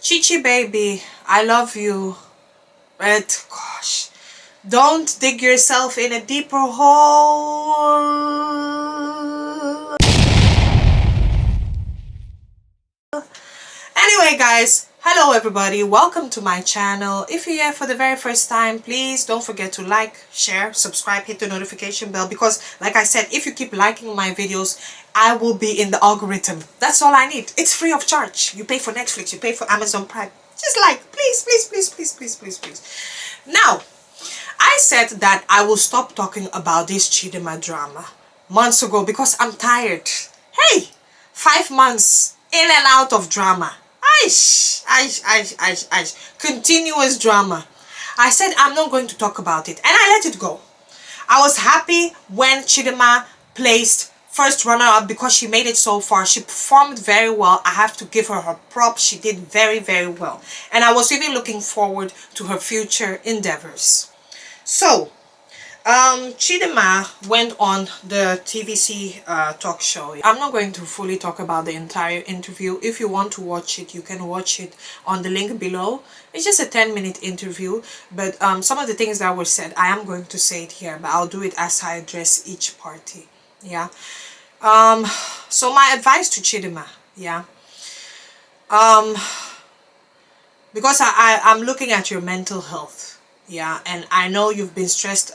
Chichi baby, I love you. But gosh, don't dig yourself in a deeper hole. Anyway guys, hello everybody, welcome to my channel. If you're here for the very first time, please don't forget to like, share, subscribe, hit the notification bell, because like I said, if you keep liking my videos, I will be in the algorithm. That's all I need. It's free of charge. You pay for Netflix, you pay for Amazon Prime. Just like, please, please, please, please, please, please, please. Now, I said that I will stop talking about this Chidinma drama months ago because I'm tired. Hey, 5 months in and out of drama. Aish, aish, aish, aish, aish. Continuous drama. I said I'm not going to talk about it, and I let it go. I was happy when Chidinma placed first runner-up because she made it so far. She performed very well. I have to give her her props. She did very, very well. And I was even looking forward to her future endeavors. So, Chidinma went on the TVC talk show. I'm not going to fully talk about the entire interview. If you want to watch it, you can watch it on the link below. It's just a 10-minute interview, but some of the things that were said, I am going to say it here, but I'll do it as I address each party. Yeah. So my advice to Chidinma, yeah. Because I'm looking at your mental health, yeah, and I know you've been stressed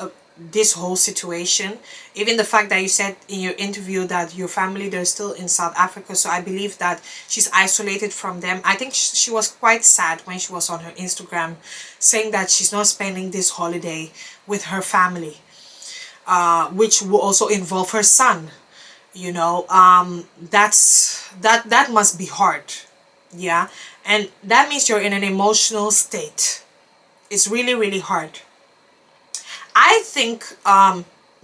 this whole situation. Even the fact that you said in your interview that your family, they're still in South Africa, so I believe that she's isolated from them. I think she was quite sad when she was on her Instagram saying that she's not spending this holiday with her family, which will also involve her son. You know, that must be hard, yeah, and that means you're in an emotional state. It's really, really hard. I think,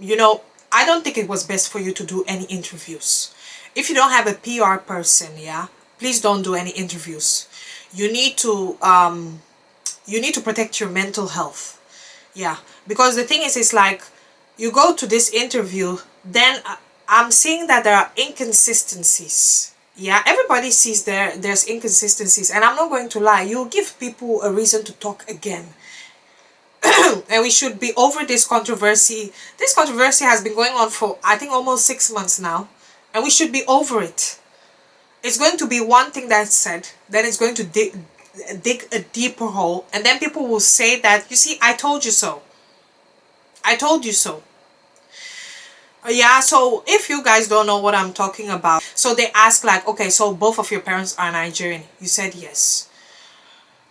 you know, I don't think it was best for you to do any interviews. If you don't have a PR person, yeah, please don't do any interviews. You need to protect your mental health, yeah, because the thing is, it's like you go to this interview, then I'm seeing that there are inconsistencies. Yeah, everybody sees there's inconsistencies, and I'm not going to lie, you'll give people a reason to talk again. And we should be over this controversy. This controversy has been going on for, I think, almost 6 months now, and we should be over it. It's going to be one thing that's said, then it's going to dig a deeper hole, and then people will say that, you see, I told you so. I told you so. Yeah, so if you guys don't know what I'm talking about, so they ask like, okay, so both of your parents are Nigerian. You said yes.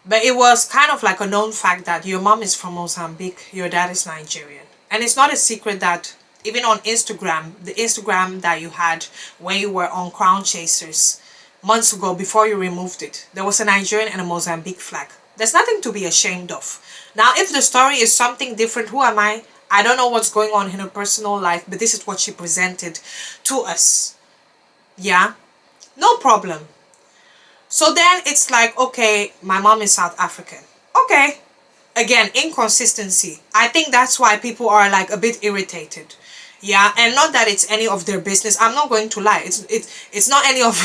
But it was kind of like a known fact that your mom is from Mozambique, your dad is Nigerian. And it's not a secret that even on Instagram, the Instagram that you had when you were on Crown Chasers months ago before you removed it, there was a Nigerian and a Mozambique flag. There's nothing to be ashamed of. Now, if the story is something different, who am I? I don't know what's going on in her personal life, but this is what she presented to us. Yeah? No problem. So then it's like, okay, my mom is South African. Okay. Again, inconsistency. I think that's why people are like a bit irritated. Yeah, and not that it's any of their business. I'm not going to lie. It's not any of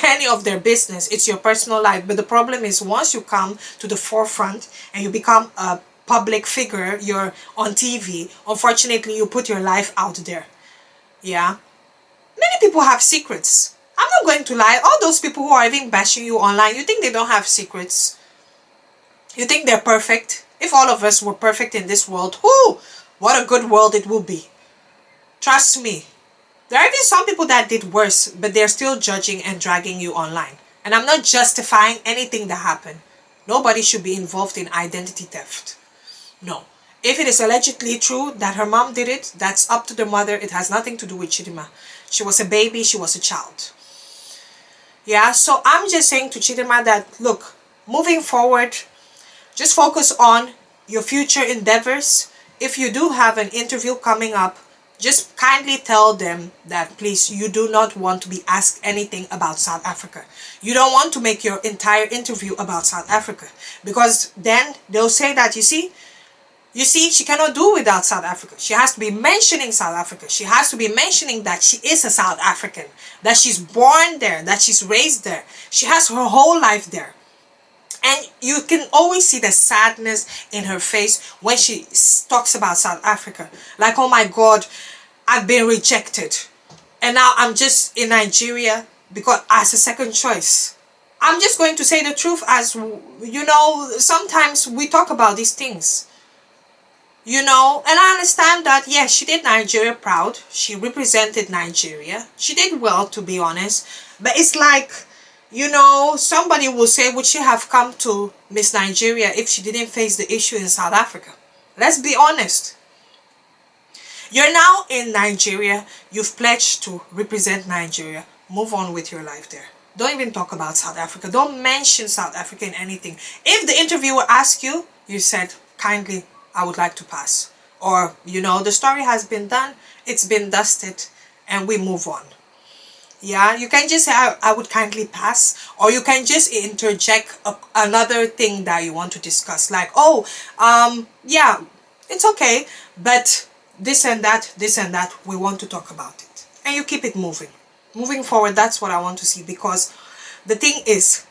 any of their business. It's your personal life. But the problem is, once you come to the forefront and you become a public figure, you're on TV, unfortunately you put your life out there. Yeah, many people have secrets. I'm not going to lie, all those people who are even bashing you online, you think they don't have secrets? You think they're perfect? If all of us were perfect in this world, whoo, what a good world it will be. Trust me, there are even some people that did worse, but they're still judging and dragging you online. And I'm not justifying anything that happened. Nobody should be involved in identity theft. No. If it is allegedly true that her mom did it, that's up to the mother. It has nothing to do with Chidinma. She was a baby, she was a child. Yeah, so I'm just saying to Chidinma that, look, moving forward, just focus on your future endeavors. If you do have an interview coming up, just kindly tell them that, please, you do not want to be asked anything about South Africa. You don't want to make your entire interview about South Africa, because then they'll say that, you see, she cannot do without South Africa. She has to be mentioning South Africa. She has to be mentioning that she is a South African, that she's born there, that she's raised there. She has her whole life there. And you can always see the sadness in her face when she talks about South Africa. Like, oh my God, I've been rejected. And now I'm just in Nigeria because as a second choice. I'm just going to say the truth, as you know, sometimes we talk about these things. You know, and I understand that, yes, she did Nigeria proud. She represented Nigeria. She did well, to be honest. But it's like, you know, somebody will say, would she have come to Miss Nigeria if she didn't face the issue in South Africa? Let's be honest. You're now in Nigeria. You've pledged to represent Nigeria. Move on with your life there. Don't even talk about South Africa. Don't mention South Africa in anything. If the interviewer asks you, you said, kindly, I would like to pass. Or, you know, the story has been done, it's been dusted, and we move on. Yeah, you can just say, I would kindly pass. Or you can just interject another thing that you want to discuss. Like, oh, yeah, it's okay, but this and that, we want to talk about it. And you keep it moving. Moving forward, that's what I want to see, because the thing is,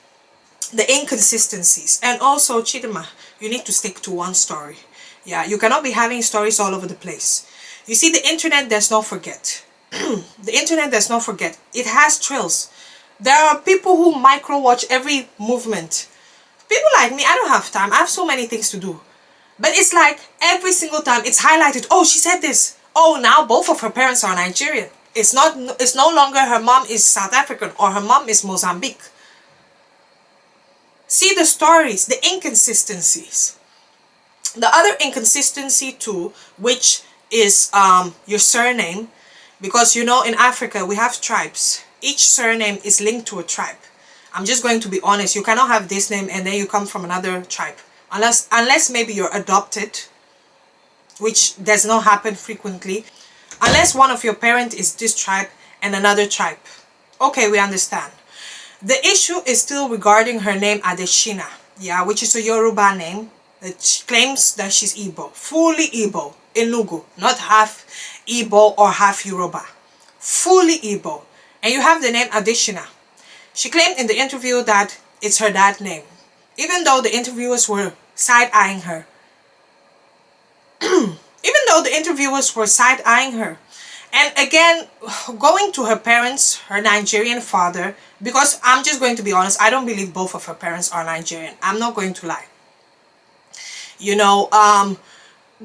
the inconsistencies. And also, Chidinma, you need to stick to one story. Yeah, you cannot be having stories all over the place. You see, the internet does not forget. The internet does not forget. It has trails. There are people who micro-watch every movement. People like me, I don't have time. I have so many things to do. But it's like every single time it's highlighted, oh, she said this. Oh, now both of her parents are Nigerian. It's no longer her mom is South African or her mom is Mozambique. See the stories, the inconsistencies. The other inconsistency too, which is your surname, because you know in Africa we have tribes. Each surname is linked to a tribe. I'm just going to be honest, you cannot have this name and then you come from another tribe. Unless maybe you're adopted, which does not happen frequently. Unless one of your parents is this tribe and another tribe. Okay, we understand. The issue is still regarding her name Adeshina, yeah, which is a Yoruba name. She claims that she's Igbo, fully Igbo, Enugu, not half Igbo or half Yoruba, fully Igbo. And you have the name Adeshina. She claimed in the interview that it's her dad's name, even though the interviewers were side-eyeing her. Even though the interviewers were side-eyeing her. And again, going to her parents, her Nigerian father, because I'm just going to be honest, I don't believe both of her parents are Nigerian. I'm not going to lie. You know,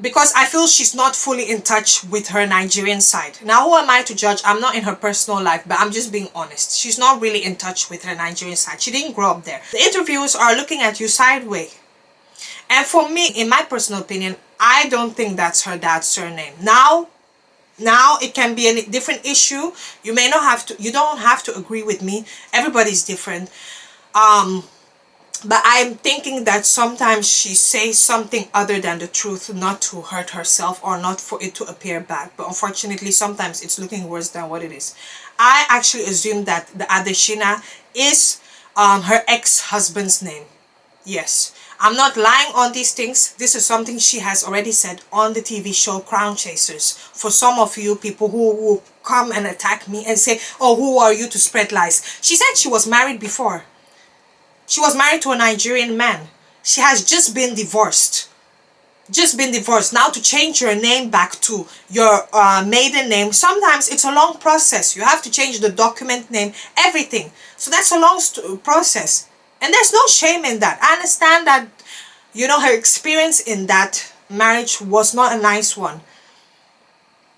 because I feel she's not fully in touch with her Nigerian side. Now, who am I to judge? I'm not in her personal life, but I'm just being honest. She's not really in touch with her Nigerian side. She didn't grow up there. The interviewers are looking at you sideways. And for me, in my personal opinion, I don't think that's her dad's surname. Now it can be a different issue. You may not have to, you don't have to agree with me. Everybody's different. But I'm thinking that sometimes she says something other than the truth, not to hurt herself or not for it to appear bad. But unfortunately, sometimes it's looking worse than what it is. I actually assume that the Adeshina is her ex-husband's name. Yes. I'm not lying on these things. This is something she has already said on the TV show Crown Chasers. For some of you people who will come and attack me and say, oh, who are you to spread lies? She said she was married before. She was married to a Nigerian man. She has just been divorced. Just been divorced. Now to change your name back to your maiden name, sometimes it's a long process. You have to change the document name, everything. So that's a long process. And there's no shame in that. I understand that, you know, her experience in that marriage was not a nice one.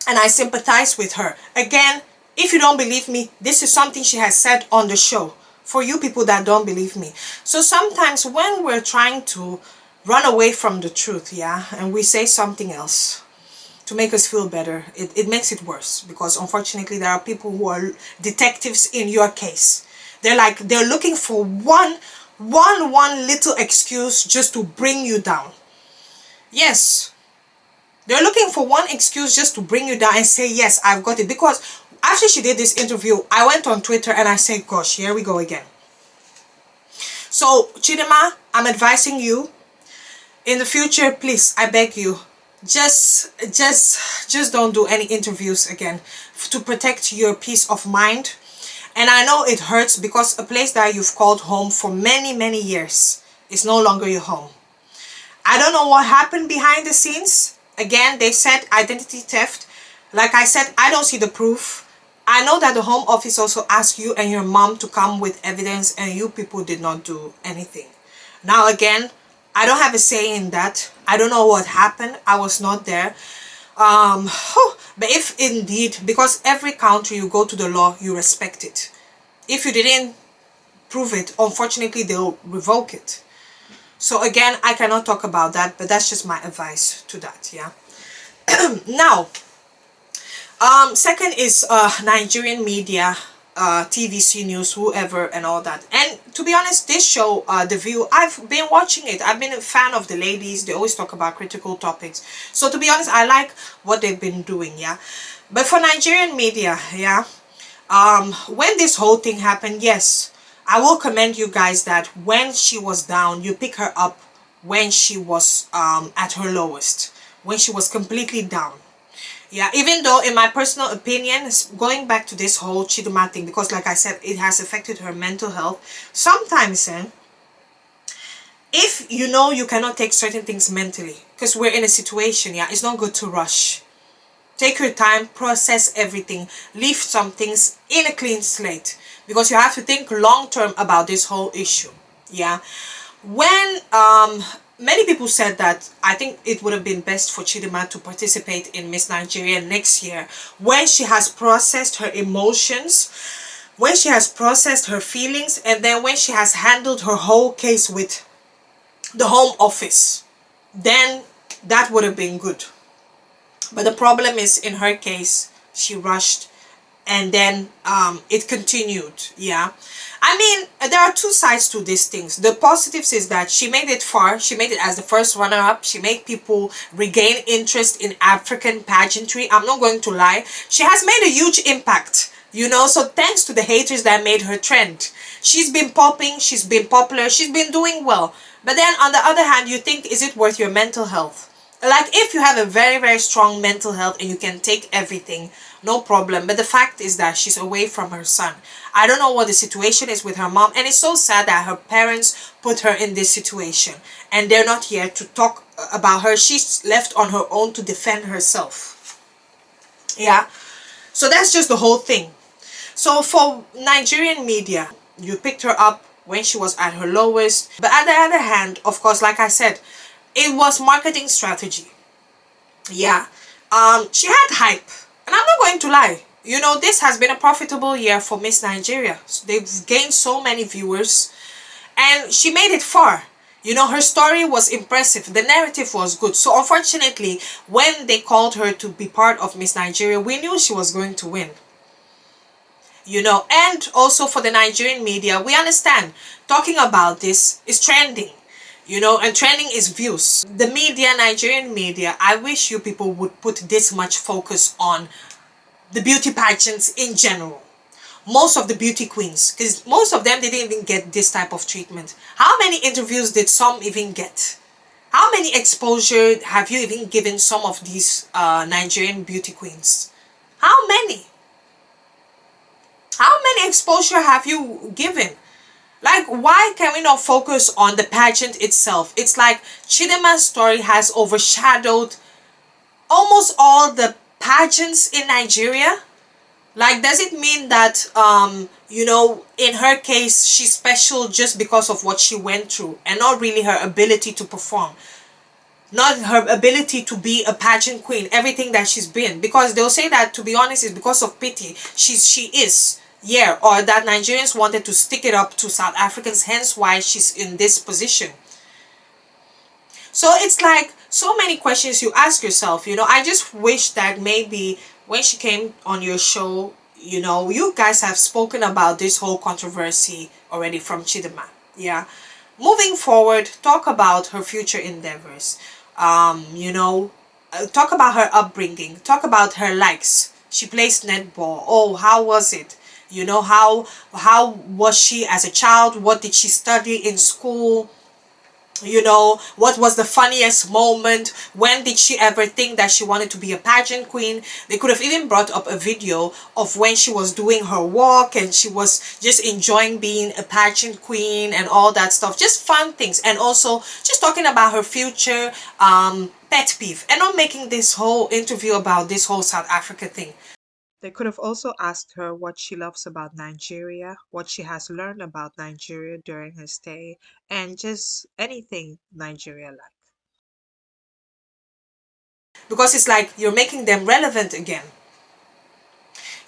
And I sympathize with her. Again, if you don't believe me, this is something she has said on the show. For you people that don't believe me. So sometimes when we're trying to run away from the truth, yeah, and we say something else to make us feel better, it makes it worse. Because unfortunately, there are people who are detectives in your case. They're looking for one little excuse just to bring you down. Yes. They're looking for one excuse just to bring you down and say, yes, I've got it. Because after she did this interview, I went on Twitter and I said, gosh, here we go again. So, Chidinma, I'm advising you, in the future, please, I beg you, just don't do any interviews again to protect your peace of mind. And I know it hurts because a place that you've called home for many, many years, is no longer your home. I don't know what happened behind the scenes. Again, they said identity theft. Like I said, I don't see the proof. I know that the home office also asked you and your mom to come with evidence, and you people did not do anything. Now again, I don't have a say in that. I don't know what happened. I was not there. But if indeed, because every country you go to the law, you respect it. If you didn't prove it, unfortunately, they'll revoke it. So again, I cannot talk about that, but that's just my advice to that, yeah. Now, second is Nigerian media, TVC News, whoever, and all that. And to be honest, this show, The View, I've been watching it. I've been a fan of the ladies. They always talk about critical topics. So to be honest, I like what they've been doing, yeah. But for Nigerian media, yeah, when this whole thing happened, yes, I will commend you guys that when she was down, you pick her up when she was at her lowest, when she was completely down. Yeah, even though in my personal opinion, going back to this whole Chidinma thing, because like I said, it has affected her mental health. Sometimes, if you know you cannot take certain things mentally, because we're in a situation, yeah, it's not good to rush. Take your time, process everything, leave some things in a clean slate, because you have to think long term about this whole issue. Yeah, when many people said that I think it would have been best for Chidinma to participate in Miss Nigeria next year, when she has processed her emotions, when she has processed her feelings, and then when she has handled her whole case with the Home Office, then that would have been good. But the problem is, in her case, she rushed, and then it continued. Yeah, I mean, there are two sides to these things. The positives is that she made it far. She made it as the first runner-up. She made people regain interest in African pageantry. I'm not going to lie, she has made a huge impact, you know. So thanks to the haters that made her trend, she's been popping, she's been popular, she's been doing well. But then on the other hand, you think, is it worth your mental health? Like, if you have a very, very strong mental health and you can take everything, no problem. But the fact is that she's away from her son. I don't know what the situation is with her mom, and it's so sad that her parents put her in this situation and they're not here to talk about her. She's left on her own to defend herself. Yeah, so that's just the whole thing. So for Nigerian media, you picked her up when she was at her lowest. But on the other hand, of course, like I said, it was marketing strategy. Yeah, she had hype, and I'm not going to lie, you know, this has been a profitable year for Miss Nigeria. They've gained so many viewers, and she made it far. You know, her story was impressive, the narrative was good. So unfortunately, when they called her to be part of Miss Nigeria, we knew she was going to win, you know. And also for the Nigerian media, we understand talking about this is trending, you know, and trending is views. The media, Nigerian media, I wish you people would put this much focus on the beauty pageants in general. Most of the beauty queens, because most of them, they didn't even get this type of treatment. How many interviews did some even get? How many exposure have you even given some of these Nigerian beauty queens? How many? How many exposure have you given? Like, why can we not focus on the pageant itself? It's like Chidinma'S story has overshadowed almost all the pageants in Nigeria. Like, does it mean that, you know, in her case, she's special just because of what she went through and not really her ability to perform? Not her ability to be a pageant queen, everything that she's been. Because they'll say that, to be honest, is because of pity. She is. Yeah, or that Nigerians wanted to stick it up to South Africans, hence why she's in this position. So it's like so many questions you ask yourself, you know. I just wish that maybe when she came on your show, you know, you guys have spoken about this whole controversy already from Chidinma. Yeah. Moving forward, talk about her future endeavors. You know, talk about her upbringing, talk about her likes. She plays netball. Oh, how was it? You know, how was she as a child? What did she study in school? You know, what was the funniest moment? When did she ever think that she wanted to be a pageant queen? They could have even brought up a video of when she was doing her walk and she was just enjoying being a pageant queen and all that stuff. Just fun things. And also just talking about her future pet peeve, and not making this whole interview about this whole South Africa thing. They could have also asked her what she loves about Nigeria, what she has learned about Nigeria during her stay, and just anything Nigeria like. Because it's like you're making them relevant again,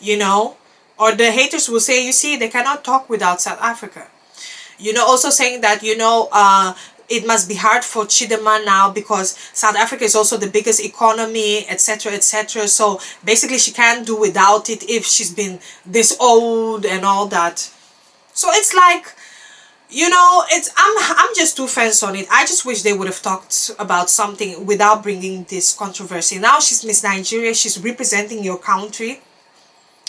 you know? Or the haters will say, you see, they cannot talk without South Africa. You know, also saying that, it must be hard for Chidinma now because South Africa is also the biggest economy, etc., etc. So basically, she can't do without it if she's been this old and all that. So it's like, I'm just two fans on it. I just wish they would have talked about something without bringing this controversy. Now she's Miss Nigeria, she's representing your country,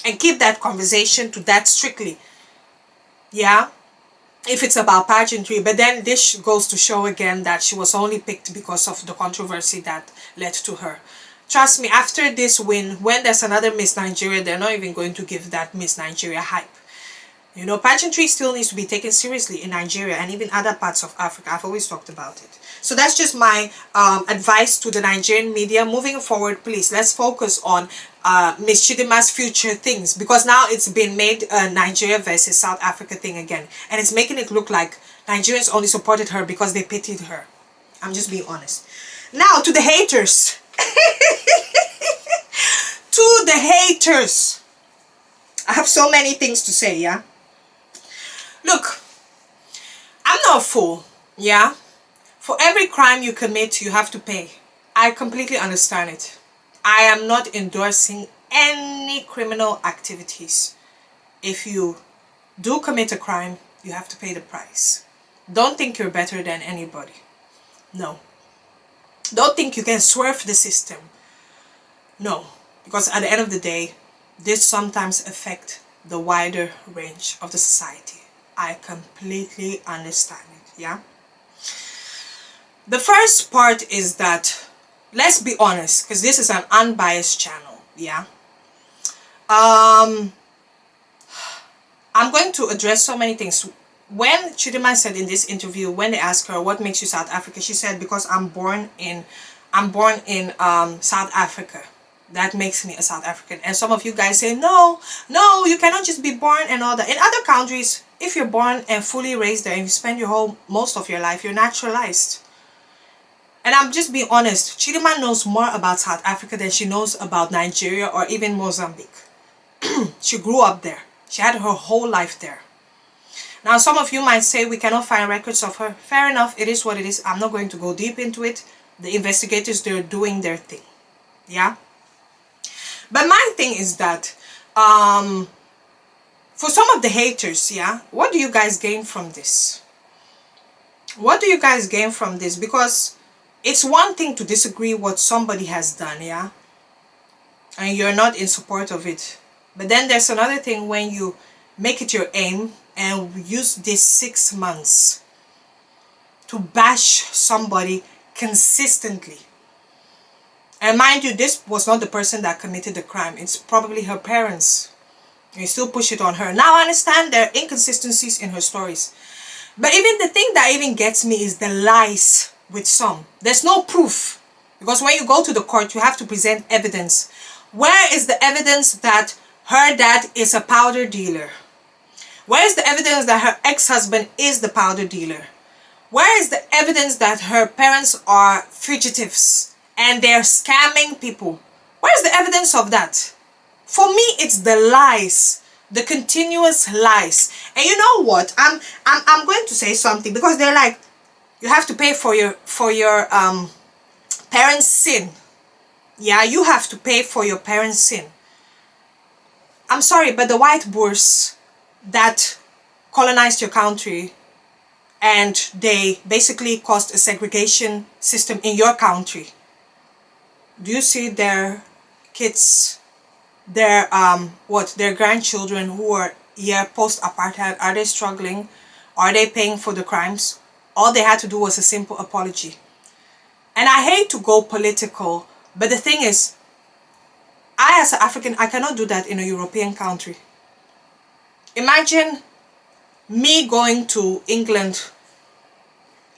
and keep that conversation to that strictly. Yeah, if it's about pageantry. But then this goes to show again that she was only picked because of the controversy that led to her. Trust me, after this win, when there's another Miss Nigeria, they're not even going to give that Miss Nigeria hype. You know, pageantry still needs to be taken seriously in Nigeria and even other parts of Africa. I've always talked about it. So that's just my advice to the Nigerian media. Moving forward, please, let's focus on Miss Chidinma'S future things, because now it's been made a Nigeria versus South Africa thing again. And it's making it look like Nigerians only supported her because they pitied her. I'm just being honest. Now, to the haters. To the haters. I have so many things to say, yeah? Look, I'm not a fool, yeah? For every crime you commit, you have to pay. I completely understand it. I am not endorsing any criminal activities. If you do commit a crime, you have to pay the price. Don't think you're better than anybody. No. Don't think you can swerve the system. No. Because at the end of the day, this sometimes affects the wider range of the society. I completely understand it, yeah? The first part is that, let's be honest, because this is an unbiased channel, yeah? I'm going to address so many things. When Chidinma said in this interview, when they asked her what makes you South Africa, she said, because I'm born in South Africa. That makes me a South African. And some of you guys say, no, you cannot just be born and all that. In other countries, if you're born and fully raised there and you spend most of your life, you're naturalized. And I'm just being honest, Chidinma knows more about South Africa than she knows about Nigeria or even Mozambique. She grew up there. She had her whole life there. Now, some of you might say we cannot find records of her. Fair enough, it is what it is. I'm not going to go deep into it. The investigators, they're doing their thing. Yeah? But my thing is that, for some of the haters, yeah, what do you guys gain from this? What do you guys gain from this? Because it's one thing to disagree what somebody has done, yeah, and you're not in support of it. But then there's another thing when you make it your aim and use these 6 months to bash somebody consistently. And mind you, this was not the person that committed the crime. It's probably her parents. You still push it on her. Now I understand there are inconsistencies in her stories. But even the thing that even gets me is the lies with some. There's no proof. Because when you go to the court, you have to present evidence. Where is the evidence that her dad is a powder dealer? Where is the evidence that her ex-husband is the powder dealer? Where is the evidence that her parents are fugitives and they're scamming people? Where's the evidence of that? For me, it's the lies, the continuous lies. And you know what? I'm going to say something, because they're like, you have to pay for your parents' sin. Yeah, you have to pay for your parents' sin. I'm sorry, but the white Boers that colonized your country and they basically caused a segregation system in your country. Do you see their kids, their grandchildren who are here post-apartheid? Are they struggling? Are they paying for the crimes? All they had to do was a simple apology. And I hate to go political, but the thing is, I as an African, I cannot do that in a European country. Imagine me going to England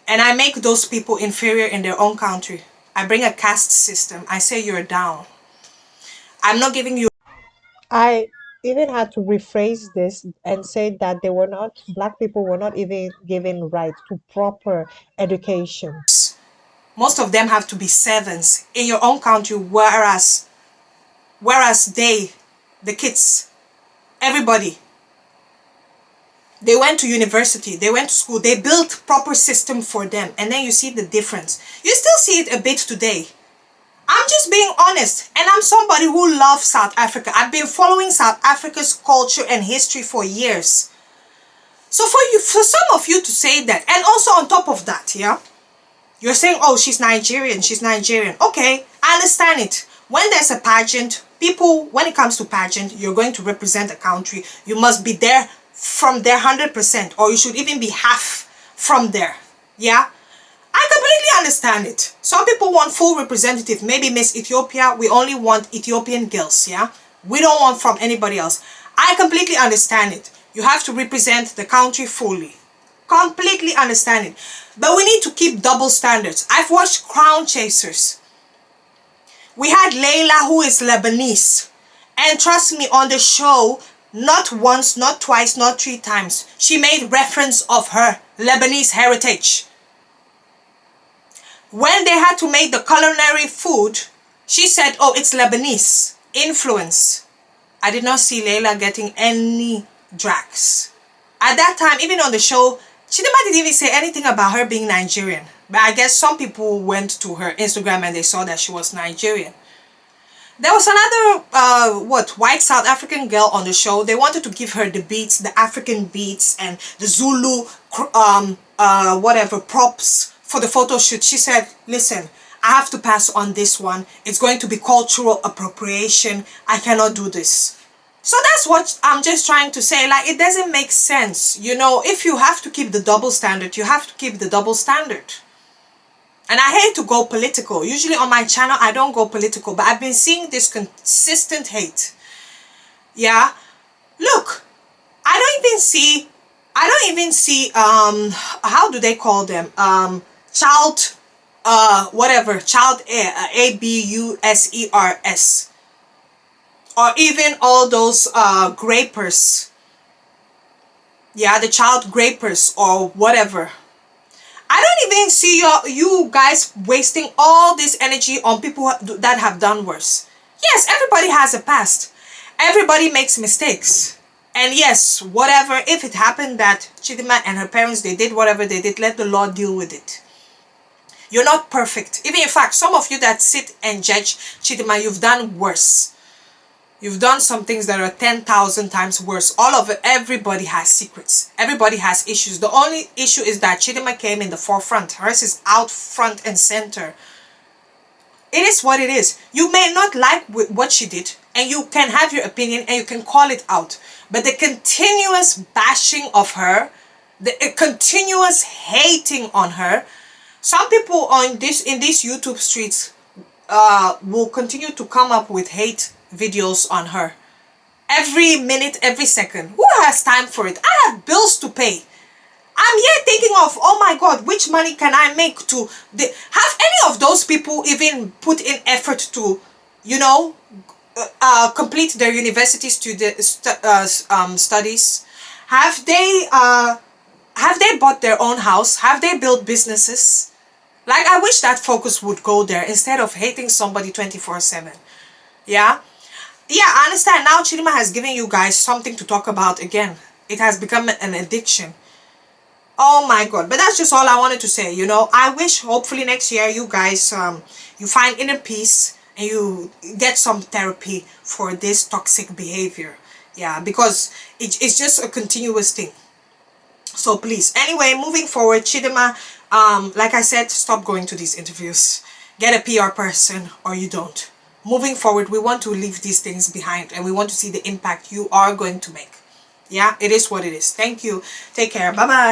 and I make those people inferior in their own country. I bring a caste system. I say you're down. I'm not giving you I even had to rephrase this and say that they were not, black people were not even given right to proper education. most of them have to be servants in your own country, whereas they, the kids, everybody, they went to university, they went to school, they built proper system for them, and then you see the difference. You still see it a bit today. I'm just being honest, and I'm somebody who loves South Africa. I've been following South Africa's culture and history for years. So for some of you to say that, and also on top of that, yeah, you're saying, oh, she's Nigerian, she's Nigerian. Okay, I understand it. When there's a pageant, people, when it comes to pageant, you're going to represent a country. You must be there from there 100%, or you should even be half from there. Yeah, I completely understand it. Some people want full representative. Maybe Miss Ethiopia, we only want Ethiopian girls. Yeah, we don't want from anybody else. I completely understand it. You have to represent the country fully. Completely understand it. But we need to keep double standards. I've watched Crown Chasers. We had Layla, who is Lebanese. And trust me, on the show, not once, not twice, not three times, she made reference of her Lebanese heritage. When they had to make the culinary food, she said, oh, it's Lebanese influence. I did not see Layla getting any drags. At that time, even on the show, Chidinma didn't even say anything about her being Nigerian. But I guess some people went to her Instagram and they saw that she was Nigerian. There was another, white South African girl on the show. They wanted to give her the beats, the African beats and the Zulu, props for the photo shoot. She said, listen, I have to pass on this one. It's going to be cultural appropriation. I cannot do this. So that's what I'm just trying to say. Like, it doesn't make sense. You know, if you have to keep the double standard, you have to keep the double standard. And I hate to go political. Usually on my channel, I don't go political. But I've been seeing this consistent hate. Yeah. Look, I don't even see, how do they call them? Child, child abusers. Or even all those grapers. Yeah, the child grapers or whatever. I don't even see you guys wasting all this energy on people that have done worse. Yes, everybody has a past. Everybody makes mistakes. And yes, whatever, if it happened that Chidinma and her parents, they did whatever they did, let the law deal with it. You're not perfect. Even in fact, some of you that sit and judge Chidinma, you've done worse. You've done some things that are 10,000 times worse. Everybody has secrets. Everybody has issues. The only issue is that Chidinma came in the forefront. Hers is out front and center. It is what it is. You may not like what she did, and you can have your opinion and you can call it out. But the continuous bashing of her, the continuous hating on her, some people in these YouTube streets will continue to come up with hate videos on her every minute, every second. Who has time for it? I have bills to pay. I'm here thinking of, oh my god, which money can I make to have any of those people even put in effort to, you know, complete their university studies? Have they bought their own house? Have they built businesses? Like, I wish that focus would go there instead of hating somebody 24/7. Yeah. Yeah, I understand. Now Chidinma has given you guys something to talk about again. It has become an addiction. Oh my god. But that's just all I wanted to say, you know. I wish hopefully next year you guys you find inner peace and you get some therapy for this toxic behavior. Yeah, because it's just a continuous thing. So please. Anyway, moving forward, Chidinma, like I said, stop going to these interviews. Get a PR person or you don't. Moving forward, we want to leave these things behind and we want to see the impact you are going to make. Yeah, it is what it is. Thank you. Take care. Bye-bye.